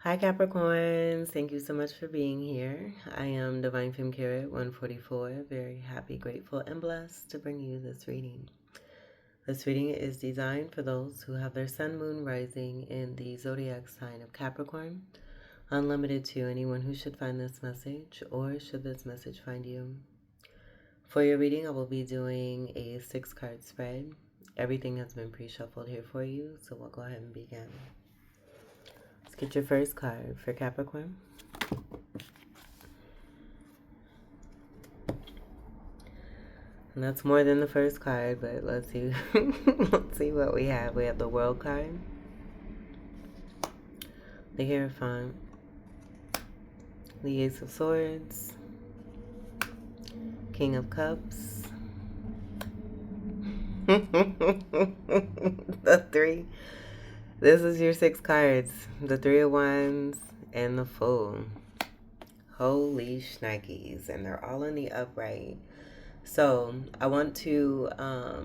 Hi Capricorns, thank you so much for being here. I am Divine Femme Carrot 144, very happy, grateful, and blessed to bring you this reading. This reading is designed for those who have their sun, moon, rising in the zodiac sign of Capricorn, unlimited to anyone who should find this message or should this message find you. For your reading, I will be doing a 6-card spread. Everything has been pre-shuffled here for you, so we'll go ahead and begin. Let's get your first card for Capricorn. And that's more than the first card, but let's see. Let's see what we have. We have the World card, the Hierophant, the Ace of Swords, King of Cups, the Three. This is your 6 cards. The Three of Wands and the Fool. Holy shnikes. And they're all in the upright. So I want to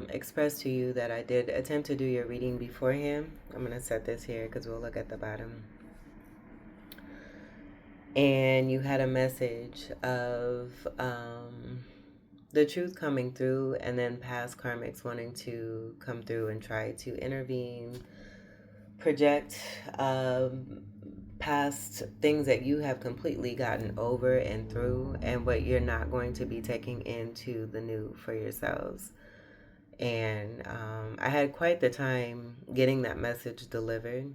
express to you that I did attempt to do your reading beforehand. I'm going to set this here because we'll look at the bottom. And you had a message of the truth coming through, and then past karmics wanting to come through and try to intervene, project past things that you have completely gotten over and through, and what you're not going to be taking into the new for yourselves. And I had quite the time getting that message delivered.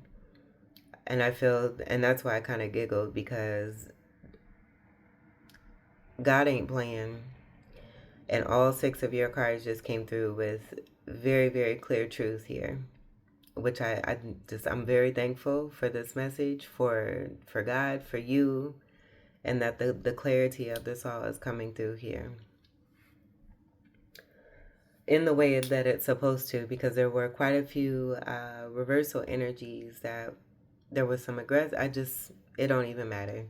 And I feel, and that's why I kind of giggled, because God ain't playing. And all 6 of your cards just came through with very, very clear truth here, which I'm very thankful for this message, for God, for you, and that the clarity of this all is coming through here in the way that it's supposed to, because there were quite a few reversal energies that there was some it don't even matter.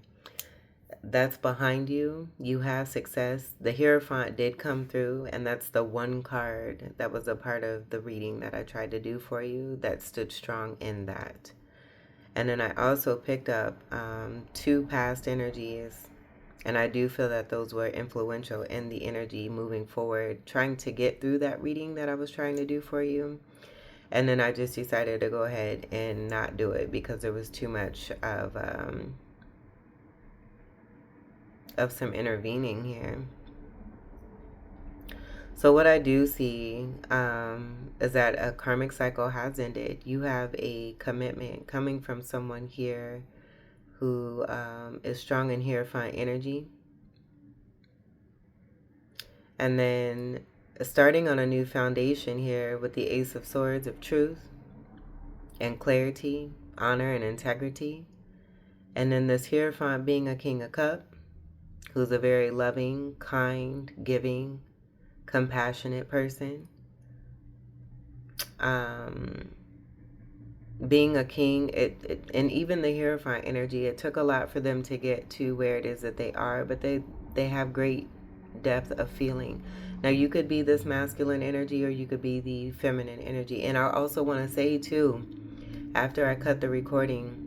That's behind you. You have success. The Hierophant did come through, and that's the one card that was a part of the reading that I tried to do for you that stood strong in that. And then I also picked up 2 past energies, and I do feel that those were influential in the energy moving forward, trying to get through that reading that I was trying to do for you. And then I just decided to go ahead and not do it because there was too much of some intervening here. So what I do see is that a karmic cycle has ended. You have a commitment coming from someone here who is strong in Hierophant energy. And then starting on a new foundation here with the Ace of Swords of truth and clarity, honor, and integrity. And then this Hierophant being a King of Cups, who's a very loving, kind, giving, compassionate person. Being a king, and even the Hierophant energy, it took a lot for them to get to where it is that they are, but they have great depth of feeling. Now, you could be this masculine energy, or you could be the feminine energy. And I also want to say too, after I cut the recording,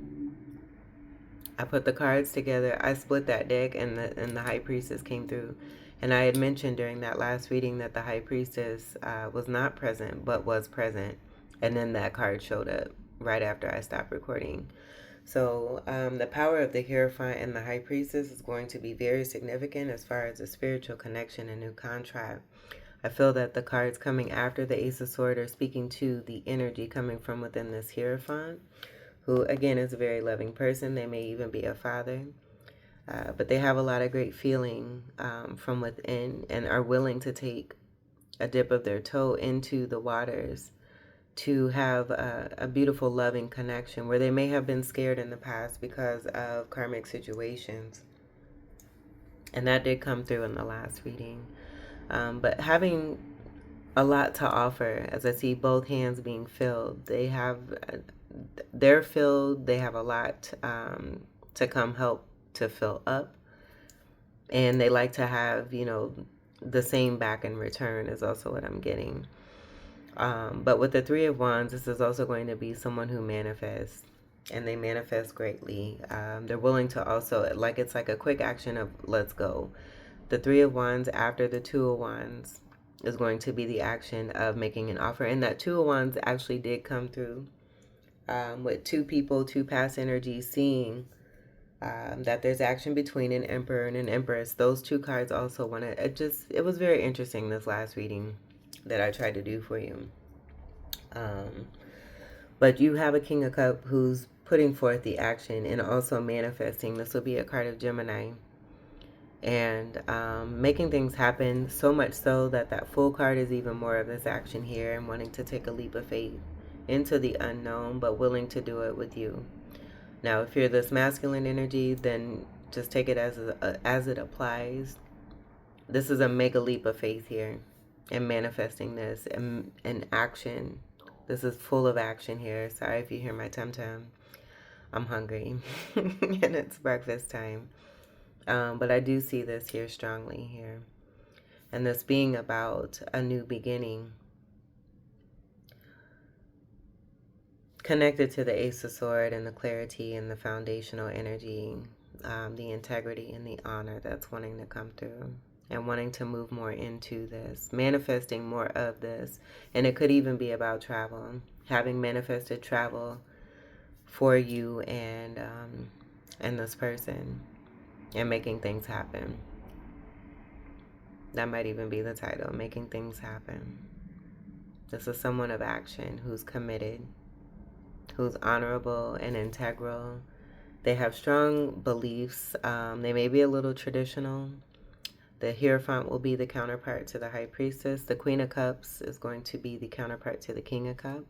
I put the cards together. I split that deck, and the High Priestess came through. And I had mentioned during that last reading that the High Priestess was not present, but was present. And then that card showed up right after I stopped recording. So the power of the Hierophant and the High Priestess is going to be very significant as far as a spiritual connection and new contract. I feel that the cards coming after the Ace of Swords are speaking to the energy coming from within this Hierophant, who again is a very loving person. They may even be a father, but they have a lot of great feeling from within, and are willing to take a dip of their toe into the waters to have a beautiful loving connection, where they may have been scared in the past because of karmic situations. And that did come through in the last reading. But having a lot to offer, as I see both hands being filled. They're filled. They have a lot to come help to fill up. And they like to have, the same back in return is also what I'm getting. But with the Three of Wands, this is also going to be someone who manifests. and they manifest greatly. They're willing to also, like, it's like a quick action of let's go. The Three of Wands after the Two of Wands is going to be the action of making an offer. And that Two of Wands actually did come through with two people, two past energies, seeing that there's action between an Emperor and an Empress. Those two cards also want to, it was very interesting, this last reading that I tried to do for you. But you have a King of Cups who's putting forth the action and also manifesting. This will be a card of Gemini. And making things happen, so much so that that Fool card is even more of this action here, and wanting to take a leap of faith into the unknown, but willing to do it with you. Now, if you're this masculine energy, then just take it as it applies. This is a mega leap of faith here, and manifesting this and action. This is full of action here. Sorry if you hear my tum-tum. I'm hungry and it's breakfast time. But I do see this here strongly here. And this being about a new beginning. Connected to the Ace of Swords and the clarity and the foundational energy, the integrity and the honor that's wanting to come through. And wanting to move more into this. Manifesting more of this. And it could even be about travel. Having manifested travel for you and this person. And making things happen. That might even be the title, Making Things Happen. This is someone of action who's committed, who's honorable and integral. They have strong beliefs. They may be a little traditional. The Hierophant will be the counterpart to the High Priestess. The Queen of Cups is going to be the counterpart to the King of Cups.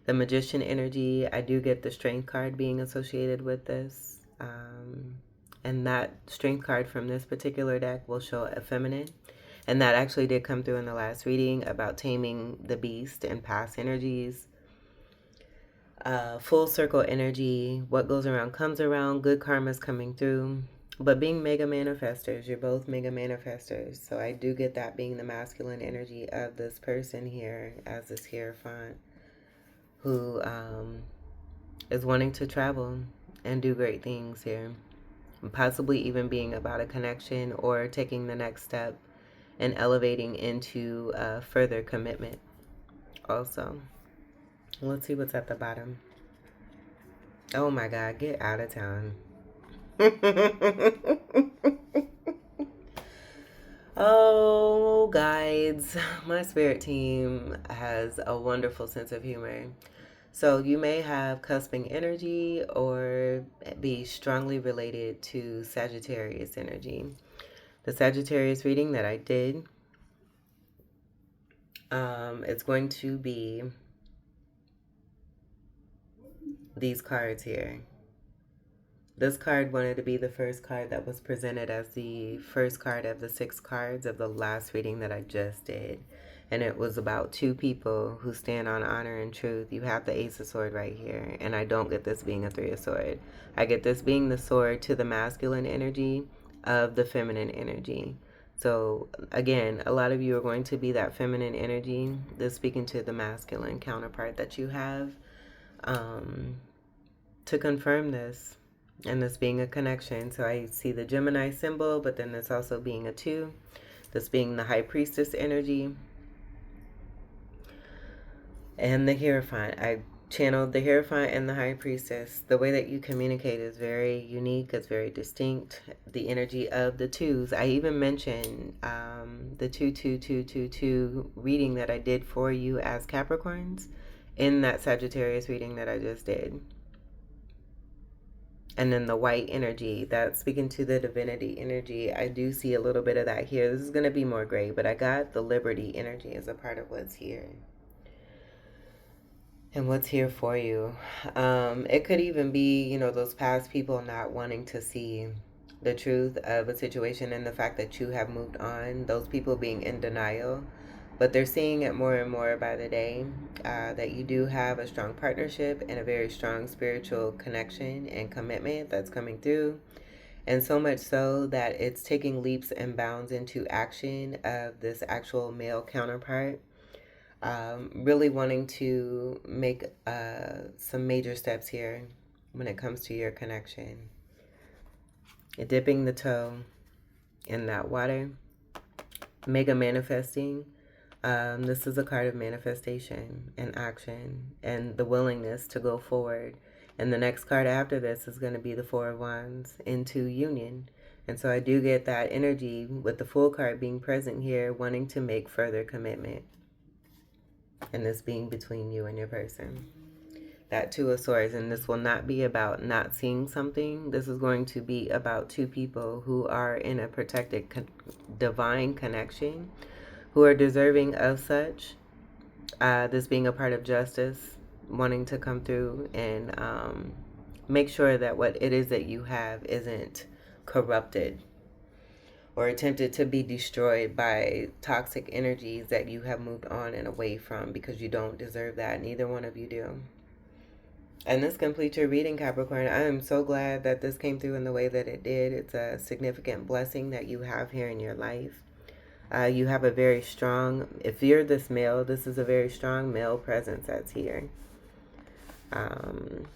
The Magician energy, I do get the Strength card being associated with this. And that Strength card from this particular deck will show a feminine. And that actually did come through in the last reading about taming the beast and past energies. Full circle energy, what goes around comes around, good karma's coming through. But being mega manifestors, you're both mega manifestors. So I do get that being the masculine energy of this person here as this Hierophant who is wanting to travel and do great things here. Possibly even being about a connection or taking the next step and elevating into further commitment also. Let's see what's at the bottom. Oh my God, get out of town. Oh, guides, my spirit team has a wonderful sense of humor. So you may have cusping energy or be strongly related to Sagittarius energy. The Sagittarius reading that I did, it's going to be these cards here. This card wanted to be the first card that was presented as the first card of the 6 cards of the last reading that I just did. And it was about two people who stand on honor and truth. You have the Ace of Swords right here. And I don't get this being a Three of Swords. I get this being the sword to the masculine energy of the feminine energy. So again, a lot of you are going to be that feminine energy that's speaking to the masculine counterpart that you have. To confirm this, and this being a connection. So I see the Gemini symbol, but then it's also being a 2. This being the High Priestess energy. And the Hierophant. I channeled the Hierophant and the High Priestess. The way that you communicate is very unique. It's very distinct. The energy of the 2s. I even mentioned the 22222 reading that I did for you as Capricorns in that Sagittarius reading that I just did. And then the white energy, that's speaking to the divinity energy. I do see a little bit of that here. This is going to be more gray, but I got the liberty energy as a part of what's here. And what's here for you. It could even be, you know, those past people not wanting to see the truth of a situation and the fact that you have moved on. Those people being in denial. But they're seeing it more and more by the day, that you do have a strong partnership and a very strong spiritual connection and commitment that's coming through. And so much so that it's taking leaps and bounds into action of this actual male counterpart. Really wanting to make some major steps here when it comes to your connection. Dipping the toe in that water, mega manifesting. This is a card of manifestation and action and the willingness to go forward. And the next card after this is going to be the Four of Wands, into union. And so I do get that energy with the Fool card being present here, wanting to make further commitment. And this being between you and your person. That Two of Swords, and this will not be about not seeing something. This is going to be about two people who are in a protected divine connection, who are deserving of such. This being a part of justice, wanting to come through and make sure that what it is that you have isn't corrupted or attempted to be destroyed by toxic energies that you have moved on and away from, because you don't deserve that. Neither one of you do. And this completes your reading, Capricorn. I am so glad that this came through in the way that it did. It's a significant blessing that you have here in your life. You have a very strong, if you're this male, this is a very strong male presence that's here. And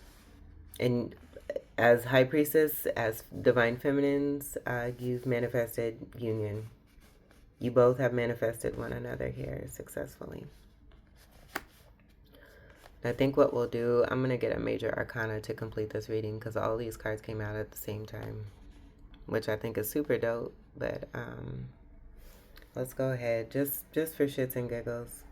as High Priestess, as Divine Feminines, you've manifested union. You both have manifested one another here successfully. I think what we'll do, I'm going to get a major arcana to complete this reading, because all these cards came out at the same time, which I think is super dope. But let's go ahead, just for shits and giggles,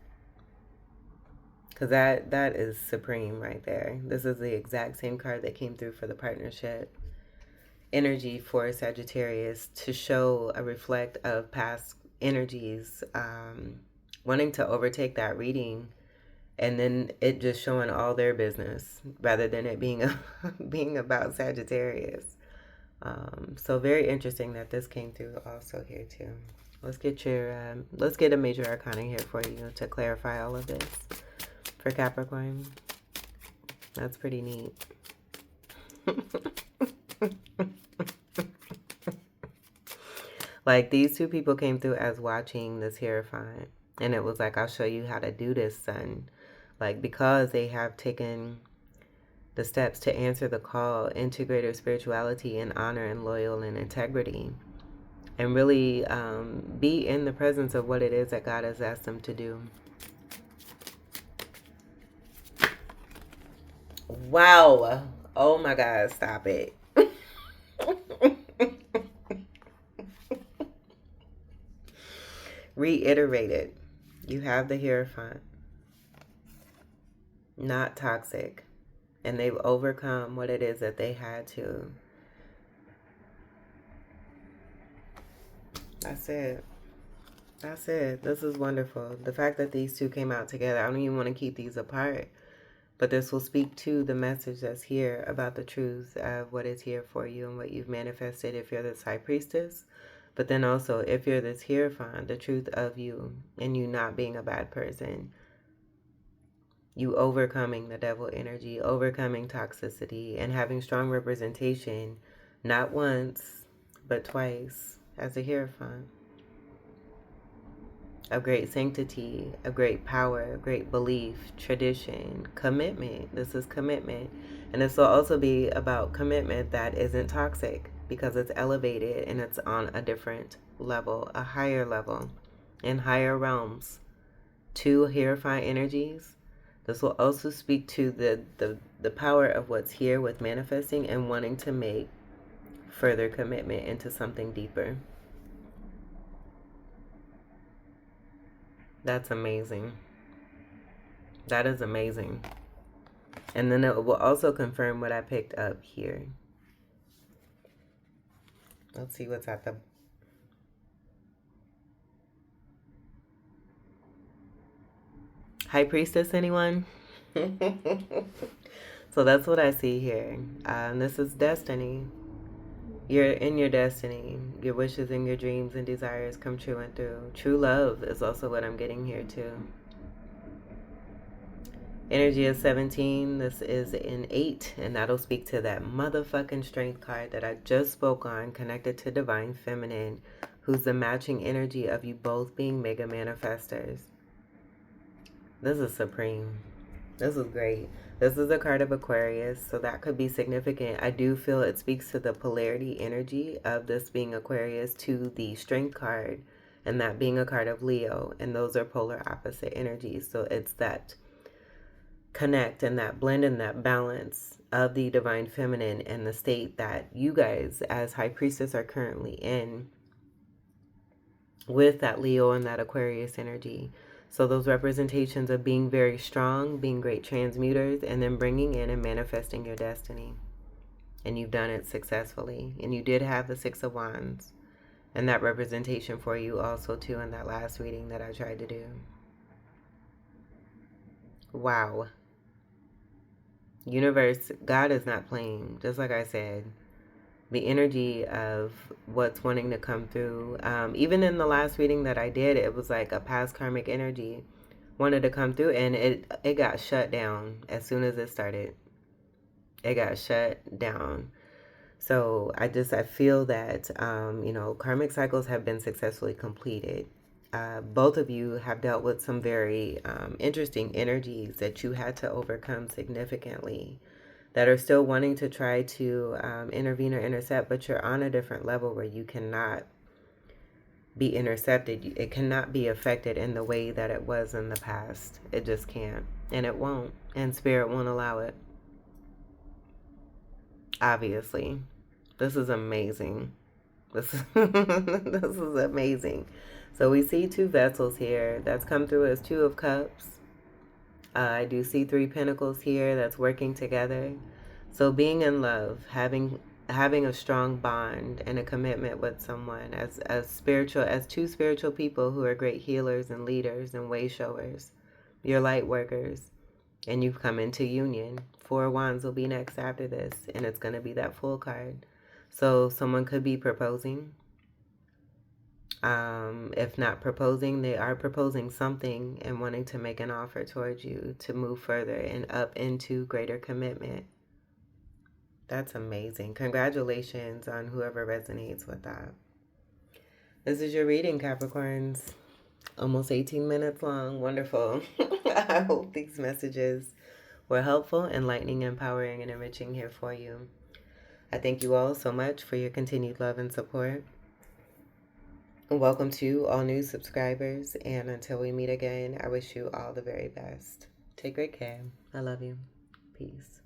because that is supreme right there. This is the exact same card that came through for the partnership energy for Sagittarius, to show a reflect of past energies wanting to overtake that reading. And then it just showing all their business rather than it being being about Sagittarius. So very interesting that this came through also here too. Let's get a major arcana here for you to clarify all of this for Capricorn. That's pretty neat. Like, these two people came through as watching this Hierophant, and it was like, I'll show you how to do this, son. Like, because they have taken the steps to answer the call into greater spirituality and honor and loyal and integrity, and really be in the presence of what it is that God has asked them to do. Wow. Oh my God, stop it. Reiterated. You have the Hierophant. Not toxic. And they've overcome what it is that they had to. That's it. That's it. This is wonderful. The fact that these two came out together, I don't even want to keep these apart. But this will speak to the message that's here about the truth of what is here for you and what you've manifested if you're this High Priestess. But then also, if you're this Hierophant, the truth of you and you not being a bad person. You overcoming the devil energy, overcoming toxicity, and having strong representation, not once, but twice, as a Hierophant. Of great sanctity, of great power, of great belief, tradition, commitment. This is commitment. And this will also be about commitment that isn't toxic, because it's elevated and it's on a different level, a higher level, in higher realms. Two Hierophant energies. This will also speak to the power of what's here with manifesting and wanting to make further commitment into something deeper. That's amazing. That is amazing. And then it will also confirm what I picked up here. Let's see what's at the... High Priestess, anyone? So that's what I see here. This is destiny. You're in your destiny. Your wishes and your dreams and desires come true and through. True love is also what I'm getting here too. Energy of 17. This is an 8, and that'll speak to that motherfucking strength card that I just spoke on, connected to Divine Feminine, who's the matching energy of you both being mega manifestors. This is supreme. This is great. This is a card of Aquarius, so that could be significant. I do feel it speaks to the polarity energy of this being Aquarius to the Strength card, and that being a card of Leo, and those are polar opposite energies. So it's that connect and that blend and that balance of the divine feminine and the state that you guys as High Priestess are currently in with that Leo and that Aquarius energy. So those representations of being very strong, being great transmuters, and then bringing in and manifesting your destiny. And you've done it successfully. And you did have the Six of Wands. And that representation for you also too in that last reading that I tried to do. Wow. Universe, God is not playing. Just like I said, the energy of what's wanting to come through. Even in the last reading that I did, it was like a past karmic energy wanted to come through, and it got shut down as soon as it started. It got shut down. So I feel that, karmic cycles have been successfully completed. Both of you have dealt with some very interesting energies that you had to overcome significantly, that are still wanting to try to intervene or intercept, but you're on a different level where you cannot be intercepted. It cannot be affected in the way that it was in the past. It just can't. And it won't. And Spirit won't allow it. Obviously. This is amazing. This is amazing. So we see two vessels here. That's come through as Two of Cups. I do see Three Pentacles here that's working together. So being in love, having a strong bond and a commitment with someone as two spiritual people who are great healers and leaders and way showers. You're light workers, and you've come into union. Four of Wands will be next after this, and it's going to be that Fool card. So someone could be proposing. If not proposing, they are proposing something and wanting to make an offer towards you to move further and up into greater commitment. That's amazing. Congratulations on whoever resonates with that. This is your reading, Capricorns. Almost 18 minutes long. Wonderful. I hope these messages were helpful, enlightening, empowering, and enriching here for you. I thank you all so much for your continued love and support. Welcome to all new subscribers, and until we meet again, I wish you all the very best. Take great care. I love you. Peace.